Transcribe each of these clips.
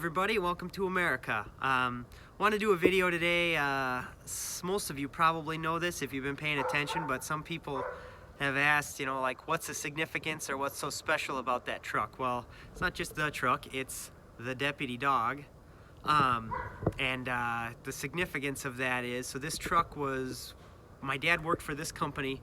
everybody, welcome to America. Want to do a video today. Most of you probably know this if you've been paying attention, but some people have asked, like, what's the significance or what's so special about that truck? Well, it's not just the truck, it's the deputy dog. The significance of that is, so this truck was, my dad worked for this company,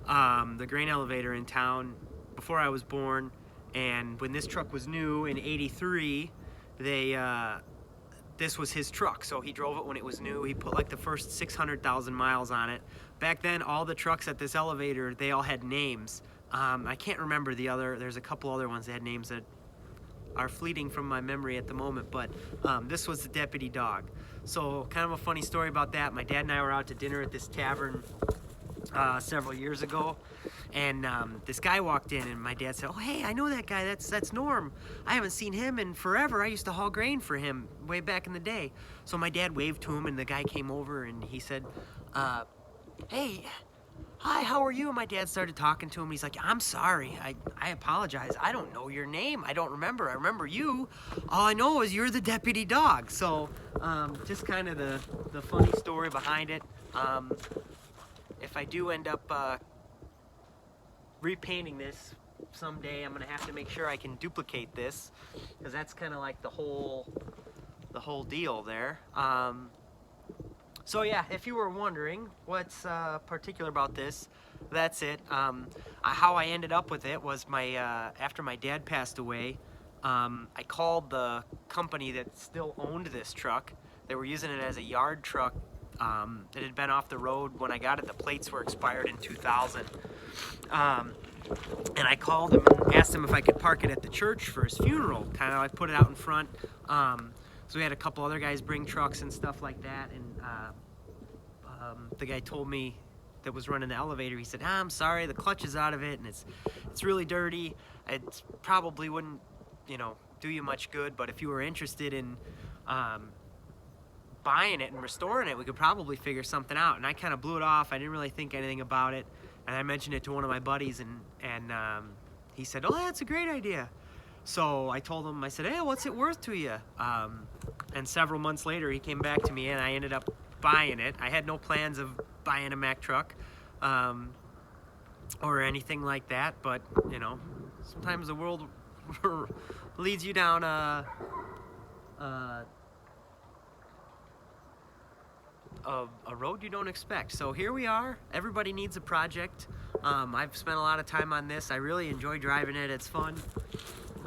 the grain elevator in town, before I was born. And when this truck was new in '83, this was his truck. So he drove it when it was new. He put like the first 600,000 miles on it. Back then, all the trucks at this elevator, they all had names. I can't remember there's a couple other ones that had names that are fleeting from my memory at the moment, but this was the deputy dog. So kind of a funny story about that. My dad and I were out to dinner at this tavern several years ago, and this guy walked in, and my dad said, "Oh, hey, I know that guy. That's Norm. I haven't seen him in forever. I used to haul grain for him way back in the day." So my dad waved to him, and the guy came over, and he said, "Hey, hi, how are you?" And my dad started talking to him. He's like, "I'm sorry. I apologize. I don't know your name. I don't remember. I remember you. All I know is you're the deputy dog." So just kind of the funny story behind it. If I do end up repainting this someday, I'm gonna have to make sure I can duplicate this, because that's kind of like the whole deal there. So yeah, if you were wondering what's particular about this, that's it. How I ended up with it was after my dad passed away, I called the company that still owned this truck. They were using it as a yard truck. It had been off the road when I got it. The plates were expired in 2000. And I called him and asked him if I could park it at the church for his funeral. Kind of like put it out in front. So we had a couple other guys bring trucks and stuff like that. And the guy told me that was running the elevator, he said, "I'm sorry, the clutch is out of it, and it's really dirty. It probably wouldn't, do you much good, but if you were interested in buying it and restoring it, we could probably figure something out." And I kind of blew it off. I didn't really think anything about it, and I mentioned it to one of my buddies, and he said, "Oh, that's a great idea." So I told him, I said, "Hey, what's it worth to you?" And several months later, he came back to me, and I ended up buying it. I had no plans of buying a Mack truck or anything like that, but sometimes the world leads you down a road you don't expect. So here we are. Everybody needs a project. I've spent a lot of time on this. I really enjoy driving it. It's fun.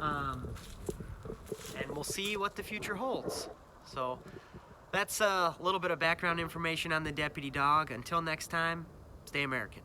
And we'll see what the future holds. So that's a little bit of background information on the deputy dog. Until next time, stay American.